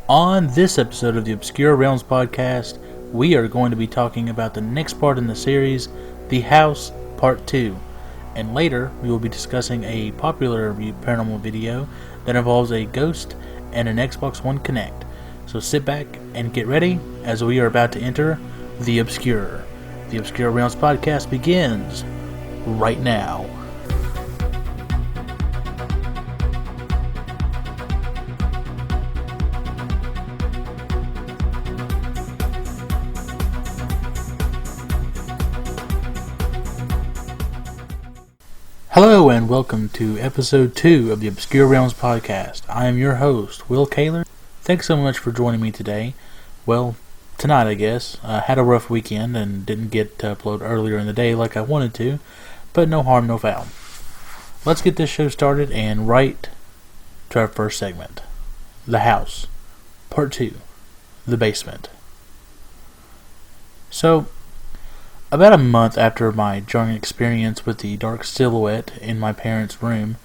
On this episode of the Obscure Realms podcast, we are going to be talking about the next part in the series, The House Part 2. And later, we will be discussing a popular paranormal video that involves a ghost and an Xbox One Kinect. So sit back and get ready as we are about to enter The Obscure. The Obscure Realms podcast begins right now. Hello and welcome to episode 2 of the Obscure Realms podcast. I am your host, Will Kaler. Thanks so much for joining me today. Well, tonight I guess. I had a rough weekend and didn't get to upload earlier in the day like I wanted to, but no harm, no foul. Let's get this show started and right to our first segment. The House, Part 2, The Basement. So, about a month after my jarring experience with the dark silhouette in my parents' room,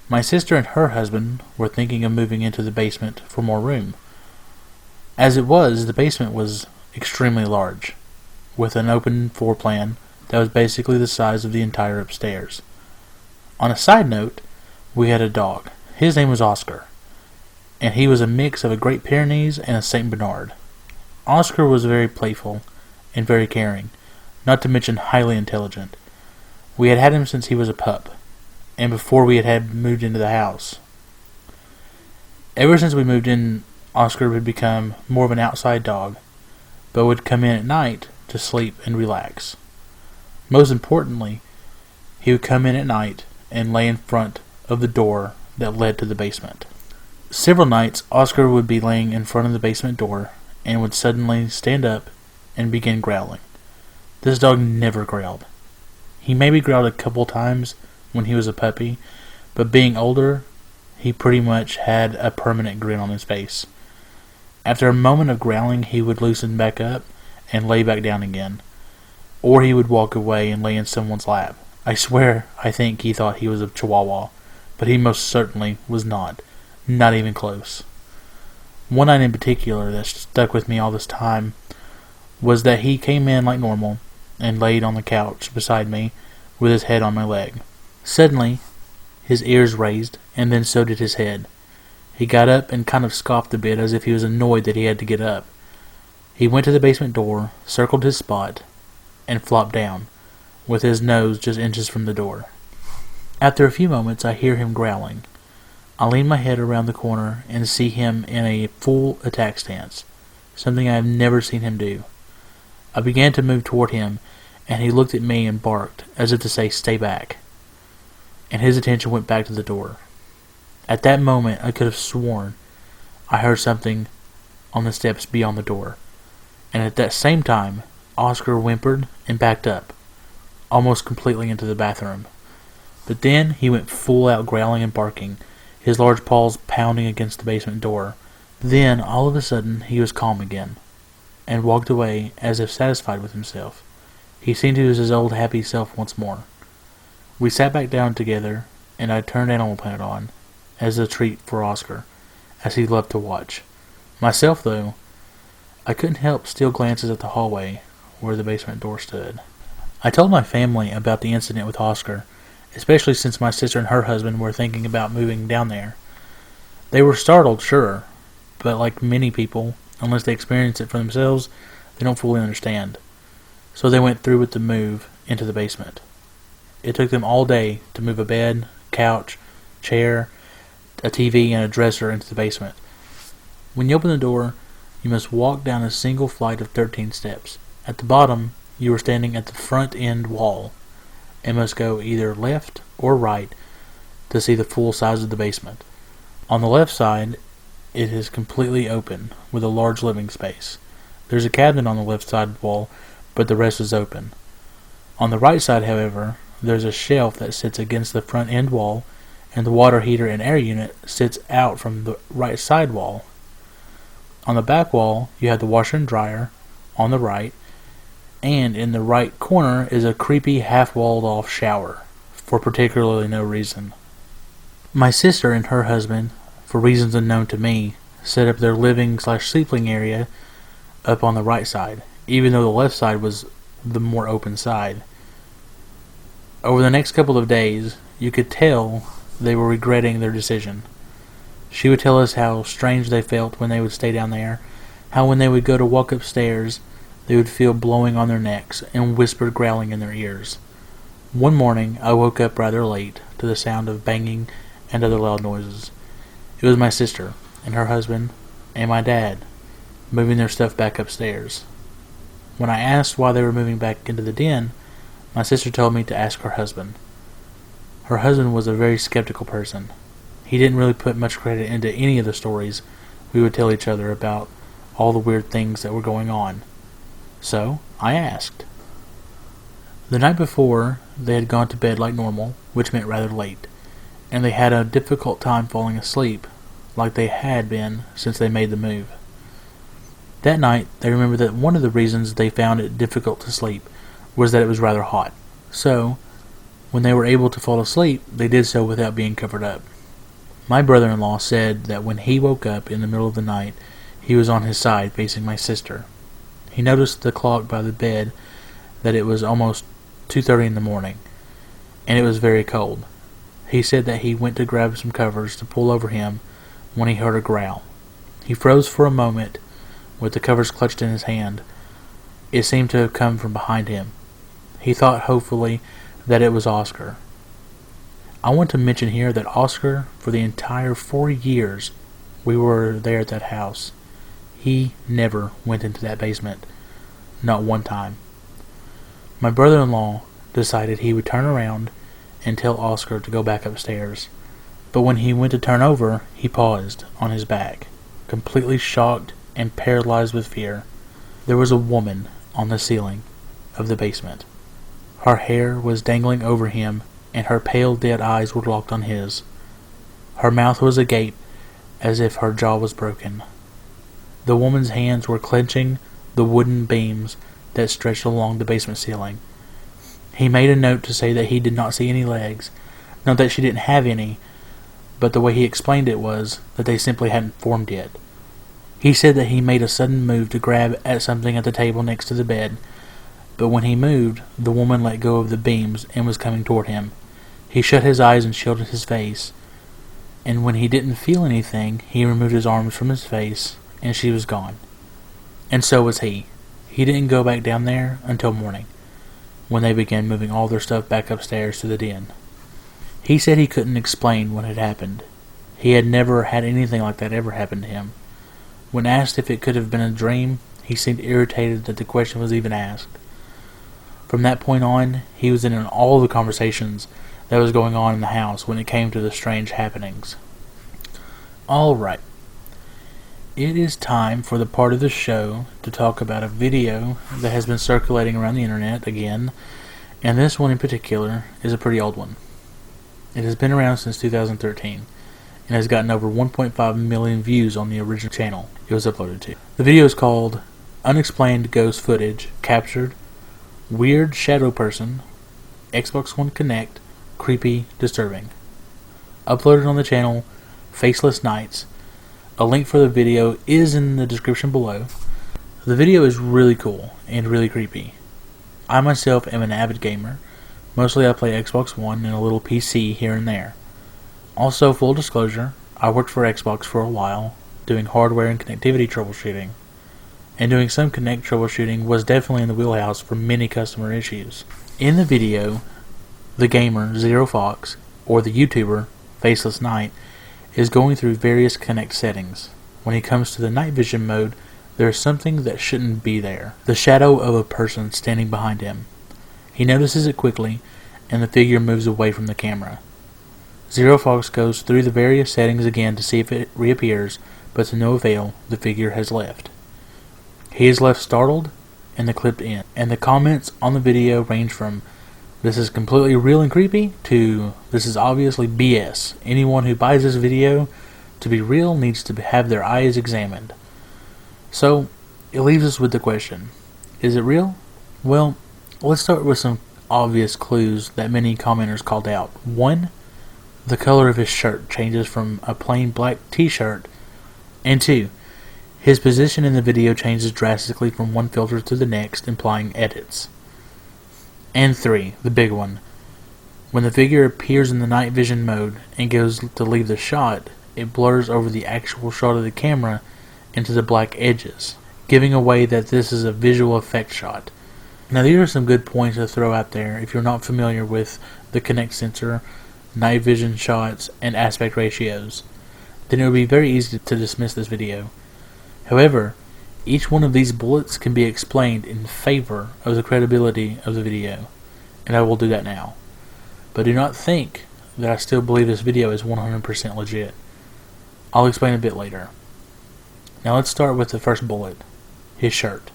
my sister and her husband were thinking of moving into the basement for more room. As it was, the basement was extremely large, with an open floor plan that was basically the size of the entire upstairs. On a side note, we had a dog. His name was Oscar, and he was a mix of a Great Pyrenees and a Saint Bernard. Oscar was very playful and very caring, not to mention highly intelligent. We had had him since he was a pup, and before we had moved into the house. Ever since we moved in, Oscar had become more of an outside dog, but would come in at night to sleep and relax. Most importantly, he would come in at night and lay in front of the door that led to the basement. Several nights, Oscar would be laying in front of the basement door and would suddenly stand up and begin growling. This dog never growled. He maybe growled a couple times when he was a puppy, but being older, he pretty much had a permanent grin on his face. After a moment of growling, he would loosen back up and lay back down again. Or he would walk away and lay in someone's lap. I swear, I think he thought he was a chihuahua, but he most certainly was not. Not even close. One night in particular that stuck with me all this time was that he came in like normal and laid on the couch beside me with his head on my leg. Suddenly, his ears raised, and then so did his head. He got up and kind of scoffed a bit as if he was annoyed that he had to get up. He went to the basement door, circled his spot, and flopped down, with his nose just inches from the door. After a few moments, I hear him growling. I lean my head around the corner and see him in a full attack stance, something I have never seen him do. I began to move toward him, and he looked at me and barked, as if to say, "Stay back." And his attention went back to the door. At that moment, I could have sworn I heard something on the steps beyond the door. And at that same time, Oscar whimpered and backed up, almost completely into the bathroom. But then he went full out growling and barking, his large paws pounding against the basement door. Then, all of a sudden, he was calm again, and walked away as if satisfied with himself. He seemed he was his old happy self once more. We sat back down together, and I turned Animal Planet on, as a treat for Oscar, as he loved to watch. Myself, though, I couldn't help steal glances at the hallway where the basement door stood. I told my family about the incident with Oscar, especially since my sister and her husband were thinking about moving down there. They were startled, sure, but like many people, unless they experience it for themselves, they don't fully understand. So they went through with the move into the basement. It took them all day to move a bed, couch, chair, a TV, and a dresser into the basement. When you open the door, you must walk down a single flight of 13 steps. At the bottom, you are standing at the front end wall, and must go either left or right to see the full size of the basement. On the left side, it is completely open, with a large living space. There's a cabinet on the left side wall, but the rest is open. On the right side, however, there's a shelf that sits against the front end wall, and the water heater and air unit sits out from the right side wall. On the back wall, you have the washer and dryer on the right, and in the right corner is a creepy half-walled off shower, for particularly no reason. My sister and her husband, for reasons unknown to me, set up their living/sleeping area up on the right side, even though the left side was the more open side. Over the next couple of days, you could tell they were regretting their decision. She would tell us how strange they felt when they would stay down there, how when they would go to walk upstairs, they would feel blowing on their necks and whispered growling in their ears. One morning, I woke up rather late to the sound of banging and other loud noises. It was my sister and her husband and my dad moving their stuff back upstairs. When I asked why they were moving back into the den, my sister told me to ask her husband. Her husband was a very skeptical person. He didn't really put much credit into any of the stories we would tell each other about all the weird things that were going on. So, I asked. The night before, they had gone to bed like normal, which meant rather late, and they had a difficult time falling asleep, like they had been since they made the move. That night, they remembered that one of the reasons they found it difficult to sleep was that it was rather hot. So, when they were able to fall asleep, they did so without being covered up. My brother-in-law said that when he woke up in the middle of the night, he was on his side facing my sister. He noticed the clock by the bed that it was almost 2:30 in the morning, and it was very cold. He said that he went to grab some covers to pull over him when he heard a growl. He froze for a moment with the covers clutched in his hand. It seemed to have come from behind him. He thought hopefully that it was Oscar. I want to mention here that Oscar, for the entire 4 years we were there at that house, he never went into that basement. Not one time. My brother-in-law decided he would turn around and tell Oscar to go back upstairs. But when he went to turn over, he paused on his back, completely shocked and paralyzed with fear. There was a woman on the ceiling of the basement. Her hair was dangling over him, and her pale dead eyes were locked on his. Her mouth was agape, as if her jaw was broken. The woman's hands were clenching the wooden beams that stretched along the basement ceiling. He made a note to say that he did not see any legs, not that she didn't have any, but the way he explained it was that they simply hadn't formed yet. He said that he made a sudden move to grab at something at the table next to the bed, but when he moved, the woman let go of the beams and was coming toward him. He shut his eyes and shielded his face, and when he didn't feel anything, he removed his arms from his face, and she was gone. And so was he. He didn't go back down there until morning, when they began moving all their stuff back upstairs to the den. He said he couldn't explain what had happened. He had never had anything like that ever happen to him. When asked if it could have been a dream, he seemed irritated that the question was even asked. From that point on, he was in all the conversations that was going on in the house when it came to the strange happenings. Alright. It is time for the part of the show to talk about a video that has been circulating around the internet again, and this one in particular is a pretty old one. It has been around since 2013 and has gotten over 1.5 million views on the original channel it was uploaded to. The video is called Unexplained Ghost Footage Captured Weird Shadow Person Xbox One Kinect Creepy Disturbing. Uploaded on the channel Faceless Nights. A link for the video is in the description below. The video is really cool and really creepy. I myself am an avid gamer. Mostly I play Xbox One and a little PC here and there. Also, full disclosure, I worked for Xbox for a while, doing hardware and connectivity troubleshooting. And doing some Kinect troubleshooting was definitely in the wheelhouse for many customer issues. In the video, the gamer, Zero Fox, or the YouTuber, Faceless Night, is going through various Kinect settings. When he comes to the night vision mode, there is something that shouldn't be there. The shadow of a person standing behind him. He notices it quickly, and the figure moves away from the camera. Zero Fox goes through the various settings again to see if it reappears, but to no avail, the figure has left. He is left startled, and the clip ends. And the comments on the video range from, "This is completely real and creepy," to, "This is obviously BS. Anyone who buys this video to be real needs to have their eyes examined." So, it leaves us with the question, is it real? Well, let's start with some obvious clues that many commenters called out. 1. The color of his shirt changes from a plain black t-shirt And 2. His position in the video changes drastically from one filter to the next, implying edits. And 3. The big one. When the figure appears in the night vision mode and goes to leave the shot, it blurs over the actual shot of the camera into the black edges, giving away that this is a visual effect shot. Now these are some good points to throw out there if you're not familiar with the Kinect sensor, night vision shots, and aspect ratios. Then it would be very easy to dismiss this video. However, each one of these bullets can be explained in favor of the credibility of the video, and I will do that now. But do not think that I still believe this video is 100% legit. I'll explain a bit later. Now let's start with the first bullet, his shirt.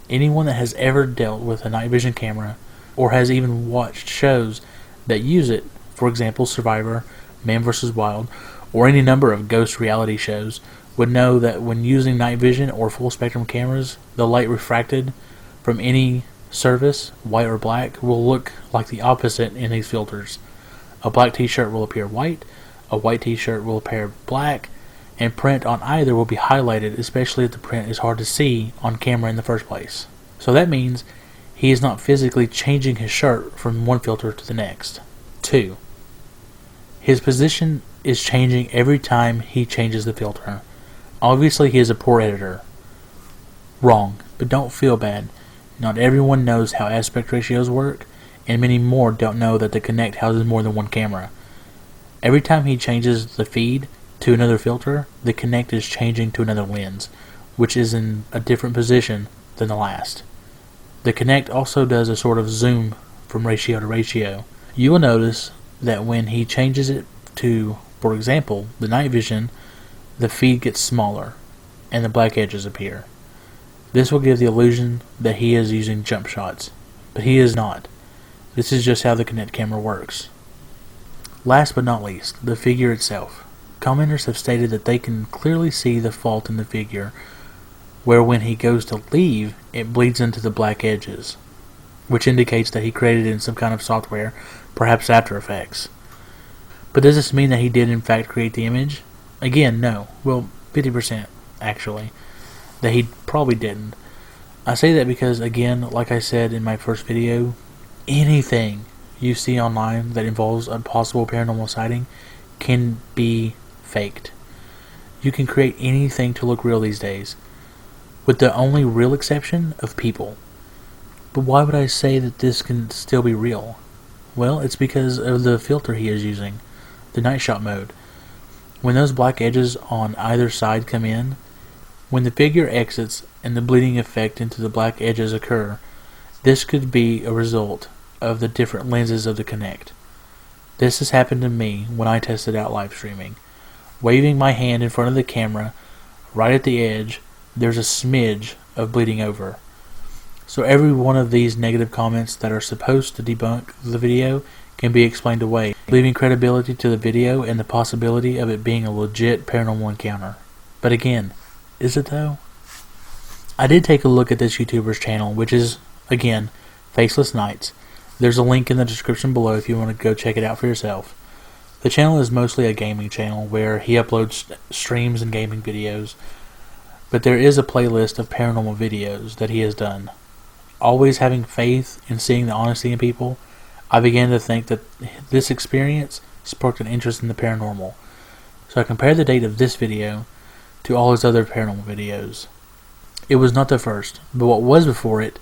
Anyone that has ever dealt with a night vision camera, or has even watched shows that use it, for example Survivor, Man vs. Wild, or any number of ghost reality shows, would know that when using night vision or full spectrum cameras, the light refracted from any surface, white or black, will look like the opposite in these filters. A black t-shirt will appear white, a white t-shirt will appear black, and print on either will be highlighted, especially if the print is hard to see on camera in the first place. So that means he is not physically changing his shirt from one filter to the next. 2. His position is changing every time he changes the filter. Obviously he is a poor editor. Wrong, but don't feel bad. Not everyone knows how aspect ratios work, and many more don't know that the Kinect houses more than one camera. Every time he changes the feed to another filter, the Kinect is changing to another lens, which is in a different position than the last. The Kinect also does a sort of zoom from ratio to ratio. You will notice that when he changes it to, for example, the night vision, the feed gets smaller and the black edges appear. This will give the illusion that he is using jump shots, but he is not. This is just how the Kinect camera works. Last but not least, the figure itself. Commenters have stated that they can clearly see the fault in the figure, where when he goes to leave, it bleeds into the black edges, which indicates that he created it in some kind of software, perhaps After Effects. But does this mean that he did in fact create the image? Again, no. Well, 50% actually. That he probably didn't. I say that because, again, like I said in my first video, anything you see online that involves a possible paranormal sighting can be faked. You can create anything to look real these days, with the only real exception of people. But why would I say that this can still be real? Well, it's because of the filter he is using, the night shot mode. When those black edges on either side come in, when the figure exits and the bleeding effect into the black edges occur, this could be a result of the different lenses of the Kinect. This has happened to me when I tested out live streaming. Waving my hand in front of the camera, right at the edge, there's a smidge of bleeding over. So every one of these negative comments that are supposed to debunk the video can be explained away, leaving credibility to the video and the possibility of it being a legit paranormal encounter. But again, is it though? I did take a look at this YouTuber's channel, which is, again, Faceless Nights. There's a link in the description below if you want to go check it out for yourself. The channel is mostly a gaming channel where he uploads streams and gaming videos, but there is a playlist of paranormal videos that he has done. Always having faith in seeing the honesty in people, I began to think that this experience sparked an interest in the paranormal. So I compared the date of this video to all his other paranormal videos. It was not the first, but what was before it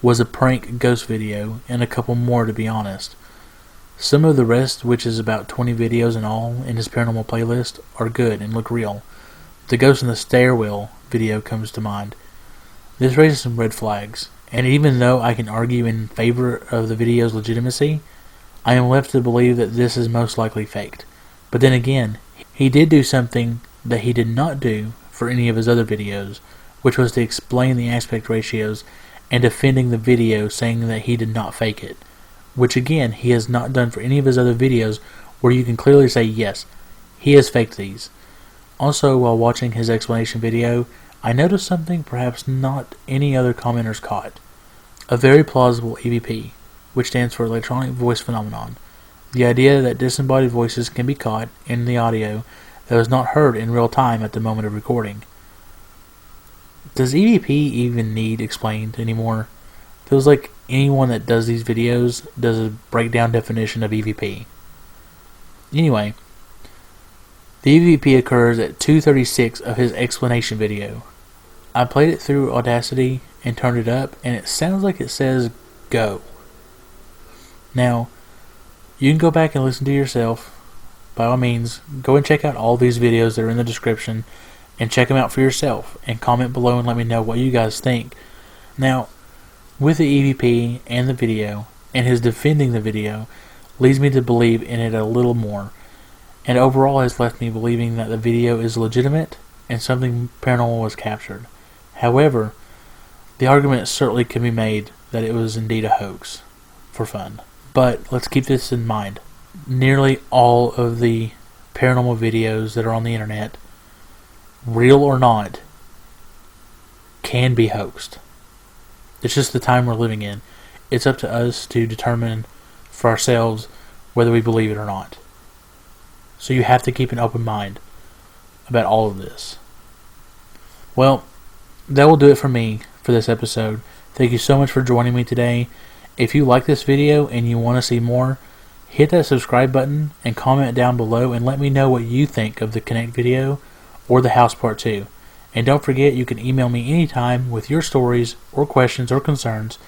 was a prank ghost video and a couple more, to be honest. Some of the rest, which is about 20 videos in all in his paranormal playlist, are good and look real. The ghost in the stairwell video comes to mind. This raises some red flags, and even though I can argue in favor of the video's legitimacy, I am left to believe that this is most likely faked. But then again, he did do something that he did not do for any of his other videos, which was to explain the aspect ratios and defending the video, saying that he did not fake it, which again he has not done for any of his other videos, where you can clearly say yes, he has faked these. Also, while watching his explanation video, I noticed something perhaps not any other commenters caught. A very plausible EVP, which stands for Electronic Voice Phenomenon. The idea that disembodied voices can be caught in the audio that was not heard in real time at the moment of recording. Does EVP even need explained anymore? Feels like anyone that does these videos does a breakdown definition of EVP. Anyway, the EVP occurs at 2:36 of his explanation video. I played it through Audacity and turned it up, and it sounds like it says go. Now, you can go back and listen to yourself. By all means, go and check out all these videos that are in the description and check them out for yourself, and comment below and let me know what you guys think. Now, with the EVP and the video, and his defending the video, leads me to believe in it a little more, and overall has left me believing that the video is legitimate and something paranormal was captured. However, the argument certainly can be made that it was indeed a hoax for fun. But let's keep this in mind. Nearly all of the paranormal videos that are on the internet, real or not, can be hoaxed. It's just the time we're living in. It's up to us to determine for ourselves whether we believe it or not. So you have to keep an open mind about all of this. Well, that will do it for me for this episode. Thank you so much for joining me today. If you like this video and you want to see more, hit that subscribe button and comment down below and let me know what you think of the Kinect video or the house part 2. And don't forget, you can email me anytime with your stories or questions or concerns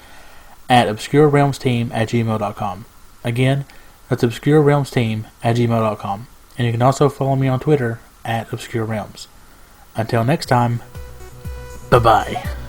at obscurerealmsteam@gmail.com. Again, that's obscurerealmsteam@gmail.com. And you can also follow me on Twitter at obscurerealms. Until next time, bye-bye.